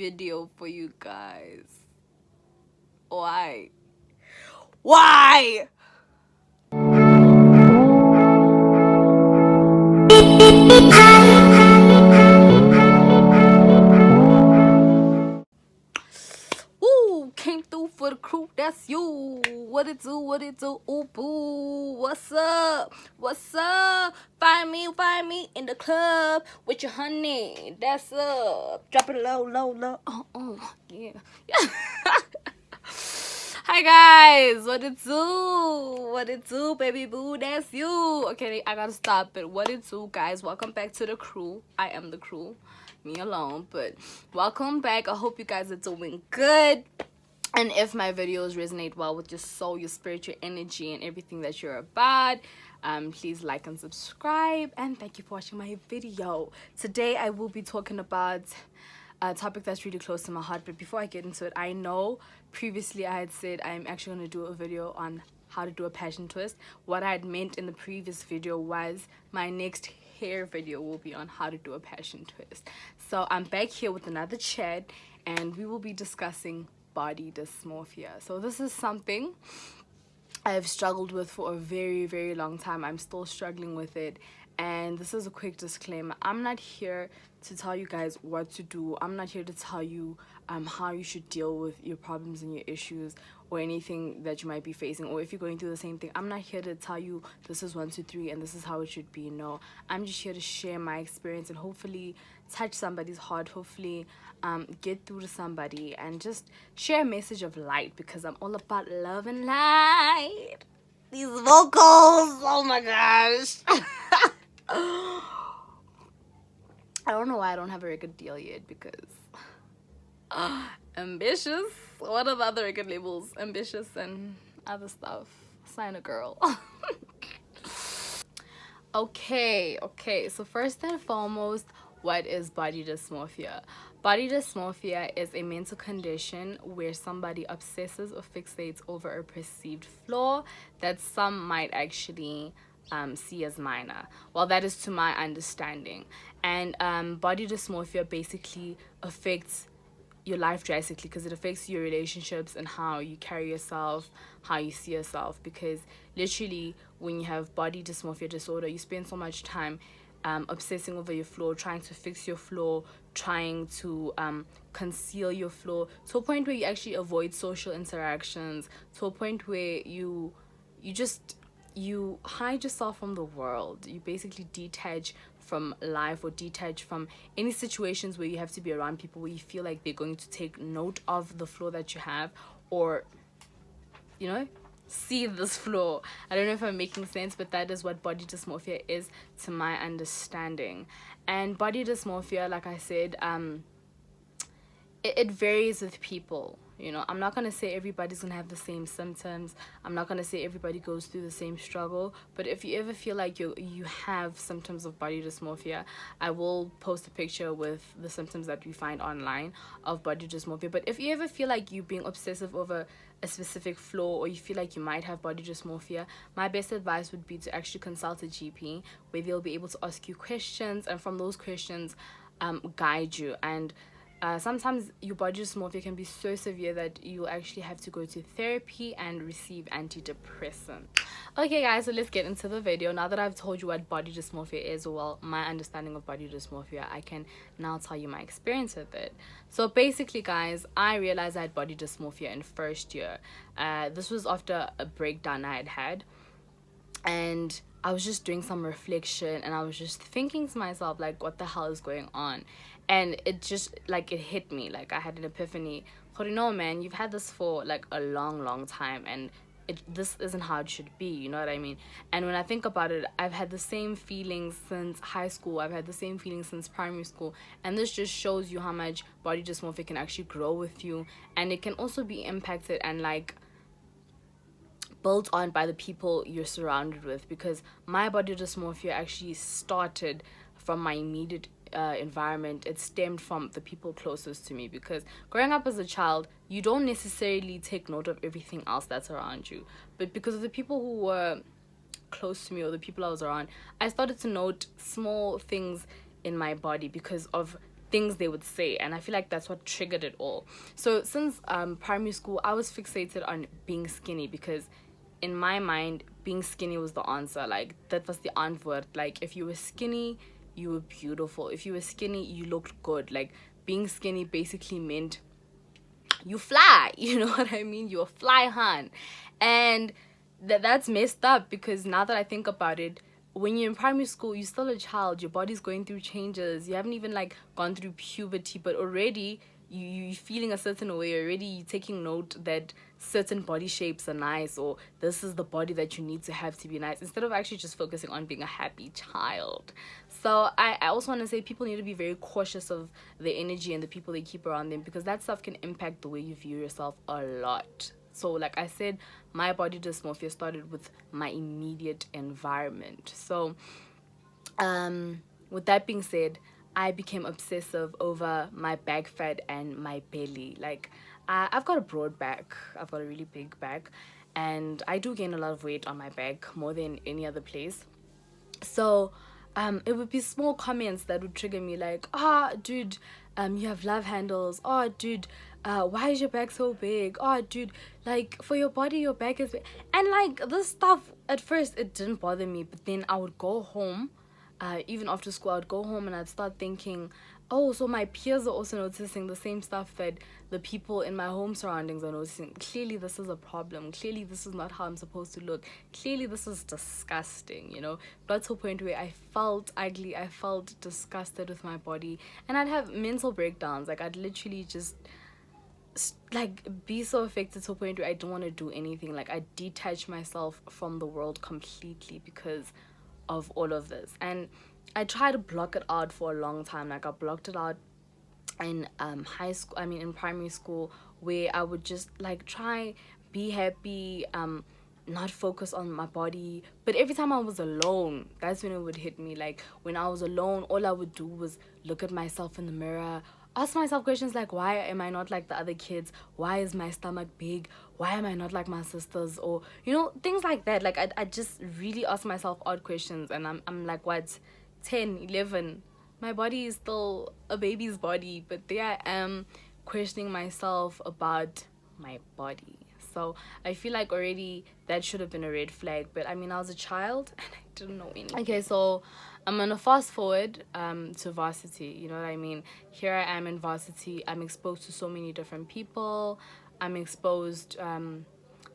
video for you guys. Why? Ooh, came through for the crew, that's you. What it do, ooh boo. What's up? Find me in the club with your honey. That's up. Drop it low. Yeah. Hi guys, what it do, baby boo, that's you. Okay, I gotta stop it. What it do, guys? Welcome back to the crew. I am the crew, me alone, but welcome back. I hope you guys are doing good. And if my videos resonate well with your soul, your spirit, your energy, and everything that you're about, please like and subscribe. And thank you for watching my video. Today I will be talking about a topic that's really close to my heart. But before I get into it, I know previously I had said I'm actually going to do a video on how to do a passion twist. What I had meant in the previous video was my next hair video will be on how to do a passion twist. So I'm back here with another chat, and we will be discussing body dysmorphia. So this is something I have struggled with for a very, very long time. I'm still struggling with it. And this is a quick disclaimer. I'm not here to tell you guys what to do. I'm not here to tell you how you should deal with your problems and your issues or anything that you might be facing, or if you're going through the same thing. I'm not here to tell you this is 1, 2, 3 and this is how it should be. No, I'm just here to share my experience and hopefully touch somebody's heart, hopefully get through to somebody and just share a message of light, because I'm all about love and light. These vocals, oh my gosh. I don't know why I don't have a record deal yet, because ambitious. What are the other record labels? Ambitious and other stuff. Sign a girl. Okay, so first and foremost, what is body dysmorphia? Body dysmorphia is a mental condition where somebody obsesses or fixates over a perceived flaw that some might actually see as minor. Well, that is to my understanding. And body dysmorphia basically affects your life drastically, because it affects your relationships and how you carry yourself, how you see yourself. Because literally, when you have body dysmorphia disorder, you spend so much time obsessing over your flaw, trying to fix your flaw, trying to conceal your flaw, to a point where you actually avoid social interactions, to a point where you hide yourself from the world. You basically detach from life, or detach from any situations where you have to be around people where you feel like they're going to take note of the flaw that you have, or see this flaw. I don't know if I'm making sense, but that is what body dysmorphia is to my understanding. And body dysmorphia, like I said, it varies with people. I'm not going to say everybody's going to have the same symptoms. I'm not going to say everybody goes through the same struggle. But if you ever feel like you have symptoms of body dysmorphia, I will post a picture with the symptoms that we find online of body dysmorphia. But if you ever feel like you're being obsessive over a specific flaw, or you feel like you might have body dysmorphia, my best advice would be to actually consult a GP, where they'll be able to ask you questions, and from those questions guide you. And sometimes your body dysmorphia can be so severe that you actually have to go to therapy and receive antidepressant. Okay guys, so let's get into the video. Now that I've told you what body dysmorphia is, well, my understanding of body dysmorphia, I can now tell you my experience with it. So basically guys, I realized I had body dysmorphia in first year. This was after a breakdown I had, and I was just doing some reflection, and I was just thinking to myself, like, what the hell is going on? And it just, like, it hit me. Like, I had an epiphany. No, man, you've had this for, like, a long time, and this isn't how it should be, you know what I mean? And when I think about it, I've had the same feelings since high school. I've had the same feelings since primary school. And this just shows you how much body dysmorphia can actually grow with you. And it can also be impacted and, like, built on by the people you're surrounded with, because my body dysmorphia actually started from my immediate environment. It stemmed from the people closest to me, because growing up as a child, you don't necessarily take note of everything else that's around you, but because of the people who were close to me, or the people I was around, I started to note small things in my body because of things they would say, and I feel like that's what triggered it all. So since primary school, I was fixated on being skinny, because in my mind, being skinny was the answer. Like, that was the antwoord. Like, if you were skinny, you were beautiful. If you were skinny, you looked good. Like, being skinny basically meant you fly. You know what I mean? You're a fly, hun. And that's messed up, because now that I think about it, when you're in primary school, you're still a child. Your body's going through changes. You haven't even like gone through puberty, but already you're feeling a certain way. Already you're taking note that certain body shapes are nice, or this is the body that you need to have to be nice, instead of actually just focusing on being a happy child. So I also want to say people need to be very cautious of the energy and the people they keep around them, because that stuff can impact the way you view yourself a lot. So like I said, my body dysmorphia started with my immediate environment. So with that being said, I became obsessive over my back fat and my belly. Like, I've got a broad back, I've got a really big back, and I do gain a lot of weight on my back, more than any other place. So it would be small comments that would trigger me, like, dude, you have love handles. Oh, dude, why is your back so big? Oh, dude, like, for your body, your back is big. And like, this stuff, at first it didn't bother me, but then I would go home, even after school, I'd go home and I'd start thinking, oh, so my peers are also noticing the same stuff that the people in my home surroundings are noticing. Clearly, this is a problem. Clearly, this is not how I'm supposed to look. Clearly, this is disgusting, you know? But to a point where I felt ugly, I felt disgusted with my body, and I'd have mental breakdowns. Like, I'd literally just like be so affected to a point where I don't want to do anything. Like, I detach myself from the world completely because of all of this. And I tried to block it out for a long time. Like, I blocked it out in high school, I mean in primary school, where I would just like try be happy, not focus on my body. But every time I was alone, that's when it would hit me. Like, when I was alone, all I would do was look at myself in the mirror, ask myself questions like, why am I not like the other kids? Why is my stomach big? Why am I not like my sisters? Or, you know, things like that. Like, I just really ask myself odd questions, and I'm like, what, 10, 11? My body is still a baby's body, but there I am questioning myself about my body. So I feel like already that should have been a red flag. But I mean, I was a child and I didn't know anything. Okay, so I'm gonna fast forward to varsity. You know what I mean? Here I am in varsity. I'm exposed to so many different people. I'm exposed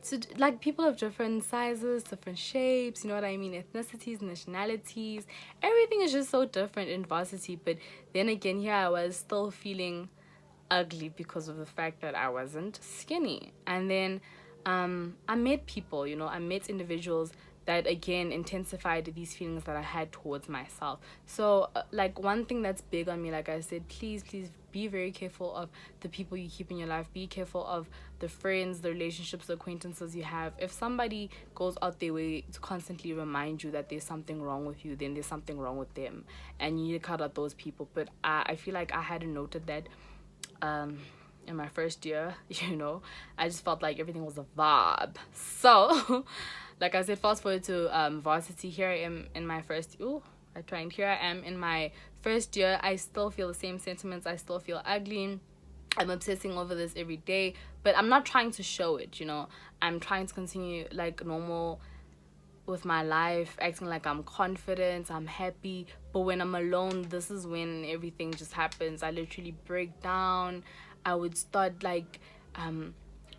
to like people of different sizes, different shapes, you know what I mean, ethnicities, nationalities. Everything is just so different in varsity. But then again, here I was still feeling ugly because of the fact that I wasn't skinny. And then I met people, you know, I met individuals that again intensified these feelings that I had towards myself. So like, one thing that's big on me, like I said, please be very careful of the people you keep in your life. Be careful of the friends, the relationships, the acquaintances you have. If somebody goes out their way to constantly remind you that there's something wrong with you, then there's something wrong with them, and you need to cut out those people. But I feel like I hadn't noted that in my first year. You know, I just felt like everything was a vibe. So like I said, fast forward to varsity. Here I am in my first here I am in my first year. I still feel the same sentiments. I still feel ugly. I'm obsessing over this every day, but I'm not trying to show it, you know. I'm trying to continue like normal with my life, acting like I'm confident, I'm happy. But when I'm alone, this is when everything just happens. I literally break down. I would start like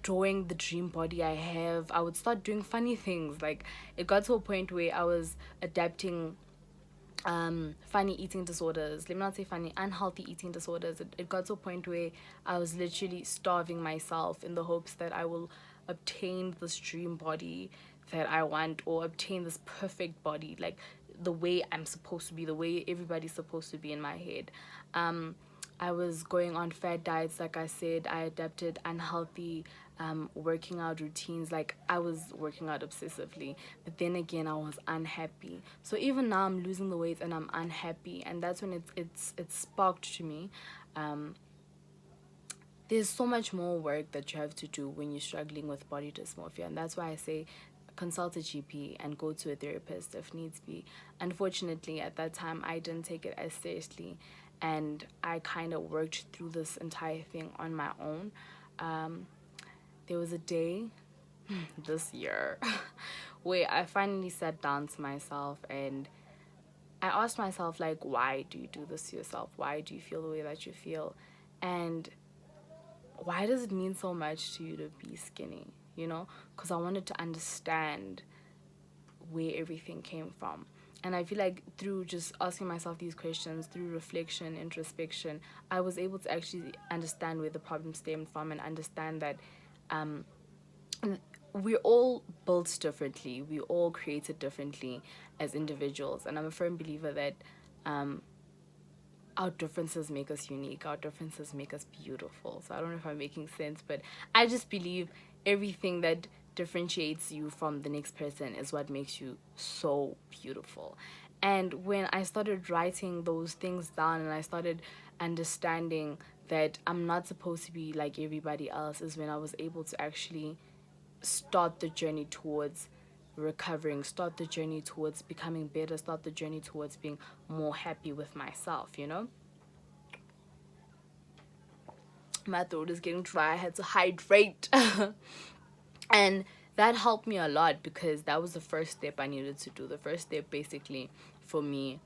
drawing the dream body I have. I would start doing funny things. Like, it got to a point where I was adapting funny eating disorders. Let me not say funny, unhealthy eating disorders. It got to a point where I was literally starving myself in the hopes that I will obtain this dream body that I want, or obtain this perfect body, like the way I'm supposed to be, the way everybody's supposed to be in my head. I was going on fad diets, like I said. I adapted unhealthy working out routines. Like, I was working out obsessively, but then again, I was unhappy. So even now, I'm losing the weight and I'm unhappy, and that's when it's sparked to me. There's so much more work that you have to do when you're struggling with body dysmorphia, and that's why I say consult a GP and go to a therapist if needs be. Unfortunately, at that time, I didn't take it as seriously, and I kind of worked through this entire thing on my own. There was a day this year where I finally sat down to myself and I asked myself, like, why do you do this to yourself? Why do you feel the way that you feel? And why does it mean so much to you to be skinny? You know, because I wanted to understand where everything came from. And I feel like through just asking myself these questions, through reflection, introspection, I was able to actually understand where the problem stemmed from and understand that we're all built differently. We all created differently as individuals. And I'm a firm believer that our differences make us unique. Our differences make us beautiful. So I don't know if I'm making sense, but I just believe everything that differentiates you from the next person is what makes you so beautiful. And when I started writing those things down and I started understanding that I'm not supposed to be like everybody else, is when I was able to actually start the journey towards recovering, start the journey towards becoming better, start the journey towards being more happy with myself, you know? My throat is getting dry. I had to hydrate. And that helped me a lot because that was the first step I needed to do. The first step basically for me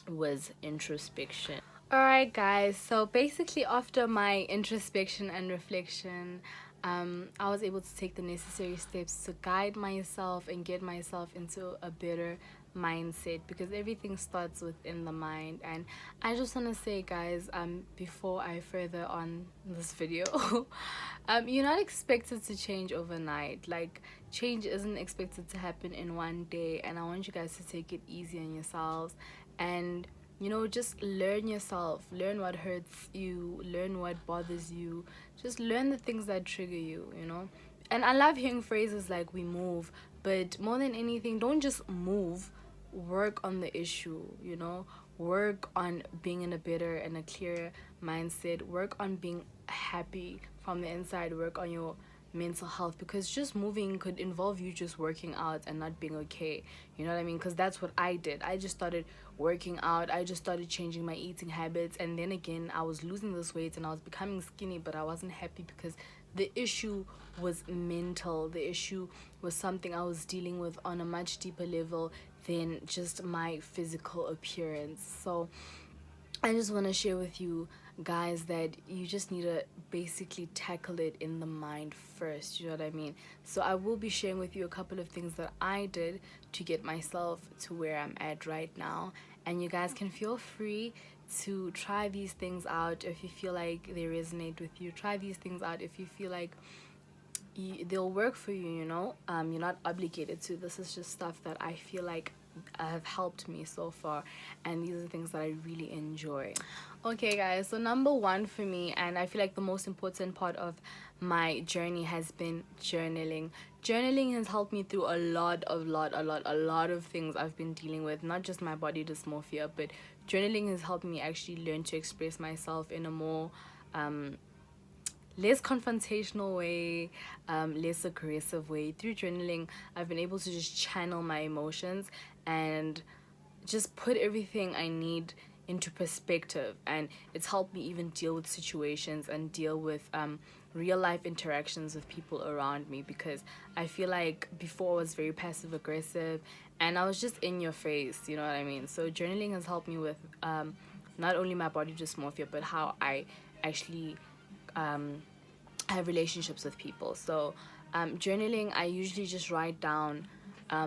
was introspection. Alright, guys, so basically, after my introspection and reflection, I was able to take the necessary steps to guide myself and get myself into a better mindset because everything starts within the mind. And I just want to say, guys, before I further on this video, you're not expected to change overnight. Like, change isn't expected to happen in one day, and I want you guys to take it easy on yourselves and just learn yourself, learn what hurts you, learn what bothers you, just learn the things that trigger you. And I love hearing phrases like we move, but more than anything, don't just move, work on the issue, work on being in a better and a clearer mindset, work on being happy from the inside, work on your mental health, because just moving could involve you just working out and not being okay. You know what I mean? Because that's what I did. I just started working out. I just started changing my eating habits, and then again I was losing this weight and I was becoming skinny, but I wasn't happy because the issue was mental. The issue was something I was dealing with on a much deeper level than just my physical appearance. So I just want to share with you guys that you just need to basically tackle it in the mind first. You know what I mean? So I will be sharing with you a couple of things that I did to get myself to where I'm at right now, and you guys can feel free to try these things out if you feel like they resonate with you. Try these things out if you feel like they'll work for you. You're not obligated to. This is just stuff that I feel like have helped me so far, and these are things that I really enjoy. Okay, guys, so number one for me, and I feel like the most important part of my journey, has been journaling. Journaling has helped me through a lot of things I've been dealing with, not just my body dysmorphia, but journaling has helped me actually learn to express myself in a more less confrontational way, less aggressive way. Through journaling, I've been able to just channel my emotions and just put everything I need into perspective, and it's helped me even deal with situations and deal with real life interactions with people around me, because I feel like before I was very passive aggressive and I was just in your face, you know what I mean? So journaling has helped me with not only my body dysmorphia, but how I actually have relationships with people. So journaling, I usually just write down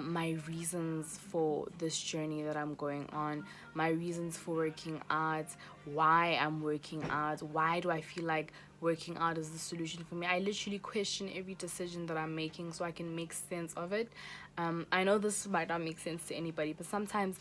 my reasons for this journey that I'm going on, my reasons for working out, why I'm working out, why do I feel like working out is the solution for me. I literally question every decision that I'm making so I can make sense of it. I know this might not make sense to anybody, but sometimes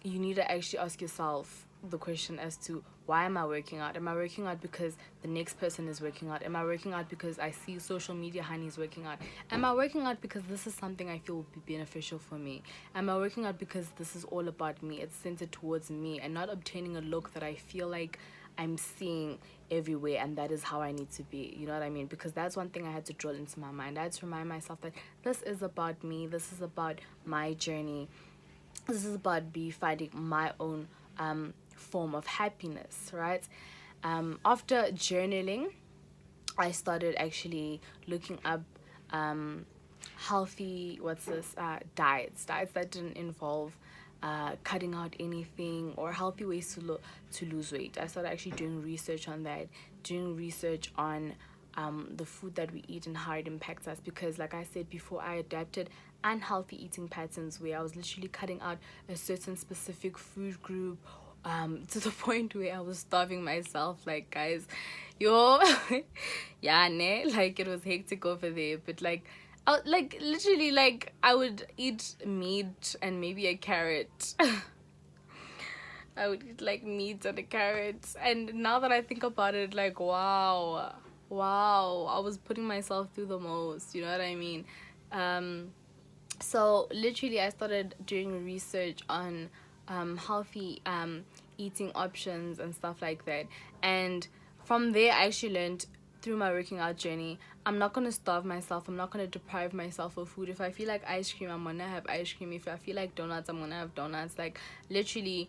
you need to actually ask yourself the question as to, why am I working out? Am I working out because the next person is working out? Am I working out because I see social media honeys working out? Am I working out because this is something I feel would be beneficial for me? Am I working out because this is all about me? It's centered towards me and not obtaining a look that I feel like I'm seeing everywhere, and that is how I need to be. You know what I mean? Because that's one thing I had to drill into my mind. I had to remind myself that this is about me. This is about my journey. This is about me finding my own form of happiness, right? After journaling, I started actually looking up healthy, diets that didn't involve cutting out anything, or healthy ways to lose weight. I started actually doing research on that, doing research on the food that we eat and how it impacts us. Because, like I said before, I adapted unhealthy eating patterns where I was literally cutting out a certain specific food group, to the point where I was starving myself. Like, guys, yo, yeah, ne, like it was hectic over there. But like literally, like I would eat meat and maybe a carrot. I would eat like meat and a carrot. And now that I think about it, like wow, I was putting myself through the most. You know what I mean? Um, so literally, I started doing research on healthy eating options and stuff like that. And from there, I actually learned through my working out journey, I'm not gonna starve myself. I'm not gonna deprive myself of food. If I feel like ice cream, I'm gonna have ice cream. If I feel like donuts, I'm gonna have donuts. Like, literally,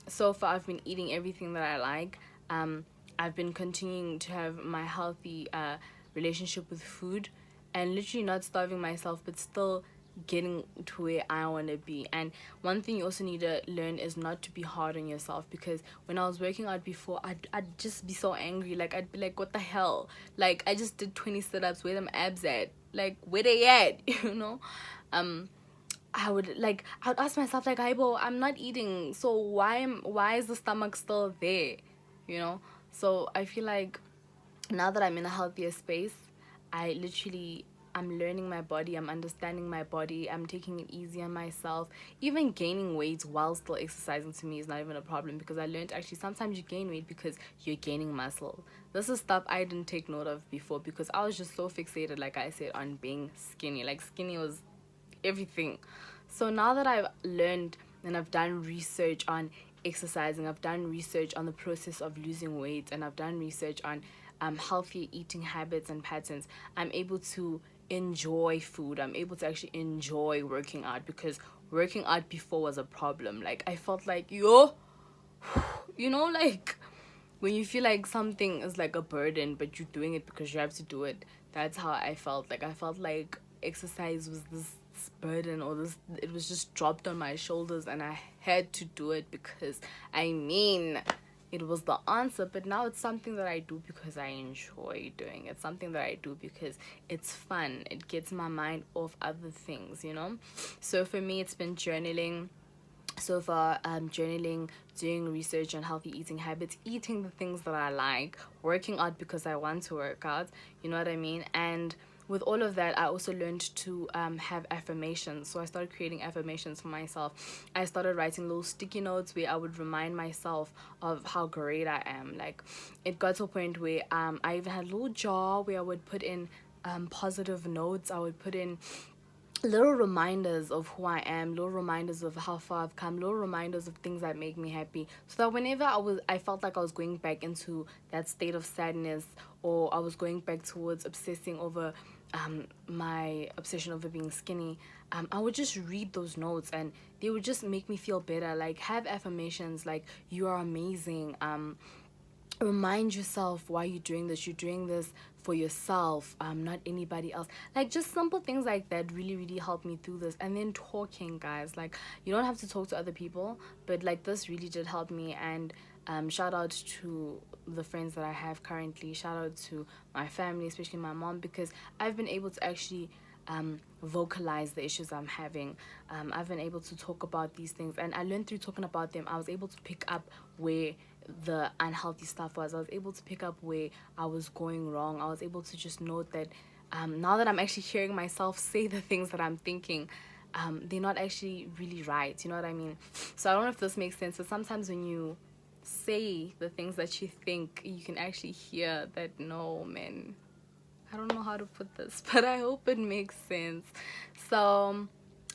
so far I've been eating everything that I like. I've been continuing to have my healthy relationship with food, and literally not starving myself, but still getting to where I want to be. And one thing you also need to learn is not to be hard on yourself, because when I was working out before, I'd just be so angry. Like, I'd be like, what the hell? Like, I just did 20 sit-ups. Where them abs at? Like, where they at? You know? I would ask myself, like, Aibo, I'm not eating, so why is the stomach still there? You know? So I feel like now that I'm in a healthier space, I literally, I'm learning my body, I'm understanding my body, I'm taking it easy on myself. Even gaining weight while still exercising to me is not even a problem, because I learned actually sometimes you gain weight because you're gaining muscle. This is stuff I didn't take note of before, because I was just so fixated, like I said, on being skinny. Like, skinny was everything. So now that I've learned and I've done research on exercising, I've done research on the process of losing weight, and I've done research on healthy eating habits and patterns, I'm able to enjoy food. I'm able to actually enjoy working out, because working out before was a problem. Like, I felt like, you know, like when you feel like something is like a burden, but you're doing it because you have to do it. That's how I felt. Like, I felt like exercise was this burden, or this, it was just dropped on my shoulders, and I had to do it because, I mean, it was the answer. But now it's something that I do because I enjoy doing. It's something that I do because it's fun. It gets my mind off other things, you know. So for me, it's been journaling so far. Journaling, doing research on healthy eating habits, eating the things that I like, working out because I want to work out, you know what I mean. And with all of that, I also learned to have affirmations. So I started creating affirmations for myself. I started writing little sticky notes where I would remind myself of how great I am. Like, it got to a point where I even had a little jar where I would put in positive notes. I would put in little reminders of who I am, little reminders of how far I've come, little reminders of things that make me happy. So that whenever I felt like I was going back into that state of sadness, or I was going back towards obsessing over my obsession over being skinny, I would just read those notes, and they would just make me feel better. Like, have affirmations like, you are amazing. Remind yourself why you're doing this. You're doing this for yourself, not anybody else. Like, just simple things like that really, really helped me through this. And then talking, guys, like, you don't have to talk to other people, but like, this really did help me. And shout out to the friends that I have currently. Shout out to my family, especially my mom, because I've been able to actually vocalize the issues I'm having. I've been able to talk about these things, and I learned through talking about them. I was able to pick up where the unhealthy stuff was. I was able to pick up where I was going wrong. I was able to just note that now that I'm actually hearing myself say the things that I'm thinking, they're not actually really right. You know what I mean? So I don't know if this makes sense, but sometimes when you say the things that you think, you can actually hear that, no, man, I don't know how to put this, but I hope it makes sense. So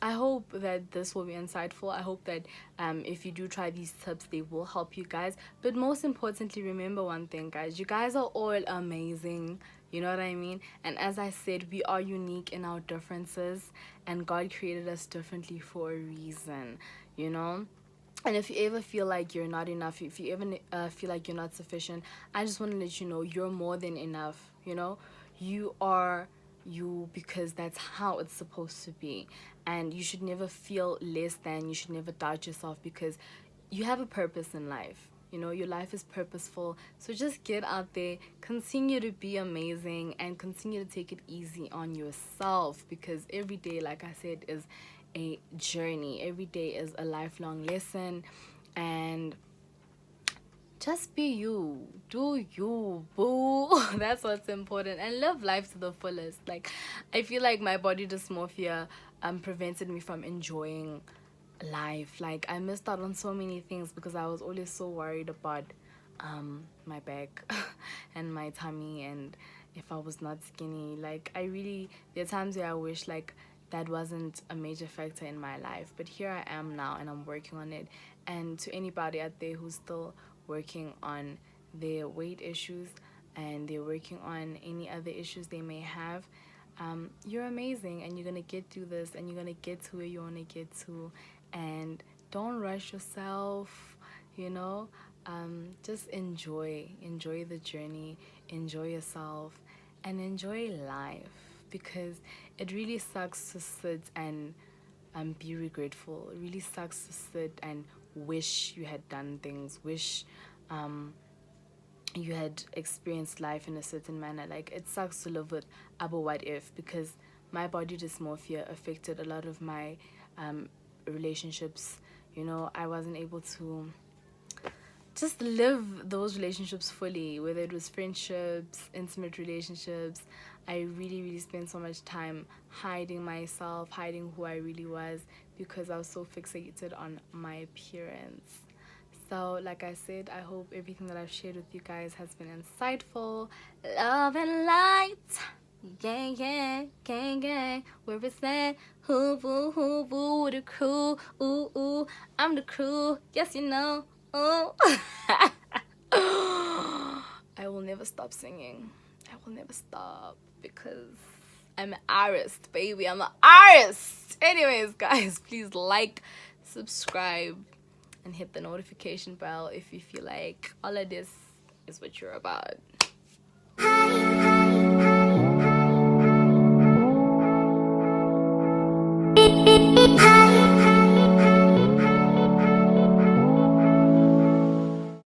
I hope that this will be insightful. I hope that if you do try these tips, they will help you guys. But most importantly, remember one thing, guys. You guys are all amazing. You know what I mean? And as I said, we are unique in our differences, and God created us differently for a reason, you know? And if you ever feel like you're not enough, if you ever feel like you're not sufficient, I just want to let you know you're more than enough. You know, you are you because that's how it's supposed to be. And you should never feel less than, you should never doubt yourself, because you have a purpose in life. You know, your life is purposeful. So just get out there, continue to be amazing, and continue to take it easy on yourself, because every day, like I said, is a journey. Every day is a lifelong lesson. And just be you, do you, boo. That's what's important, and live life to the fullest. Like, I feel like my body dysmorphia prevented me from enjoying life. Like, I missed out on so many things because I was always so worried about my back and my tummy, and if I was not skinny. Like, I really, there are times where I wish like that wasn't a major factor in my life, but here I am now, and I'm working on it. And to anybody out there who's still working on their weight issues, and they're working on any other issues they may have, you're amazing, and you're gonna get through this, and you're gonna get to where you want to get to. And don't rush yourself, you know. Just enjoy the journey, enjoy yourself, and enjoy life, because it really sucks to sit and be regretful. It really sucks to sit and wish you had done things, wish you had experienced life in a certain manner. Like, it sucks to live with Abu What If, because my body dysmorphia affected a lot of my relationships. You know, I wasn't able to just live those relationships fully, whether it was friendships, intimate relationships. I really spent so much time hiding myself, hiding who I really was, because I was so fixated on my appearance. So, like I said, I hope everything that I've shared with you guys has been insightful. Love and light. Gang, gang, gang, gang. Where is that? Who, boo, the crew. Ooh, ooh, I'm the crew. Yes, you know. Oh. I will never stop singing. I will never stop, because I'm an artist, baby. I'm an artist. Anyways, guys, please like, subscribe, and hit the notification bell if you feel like all of this is what you're about.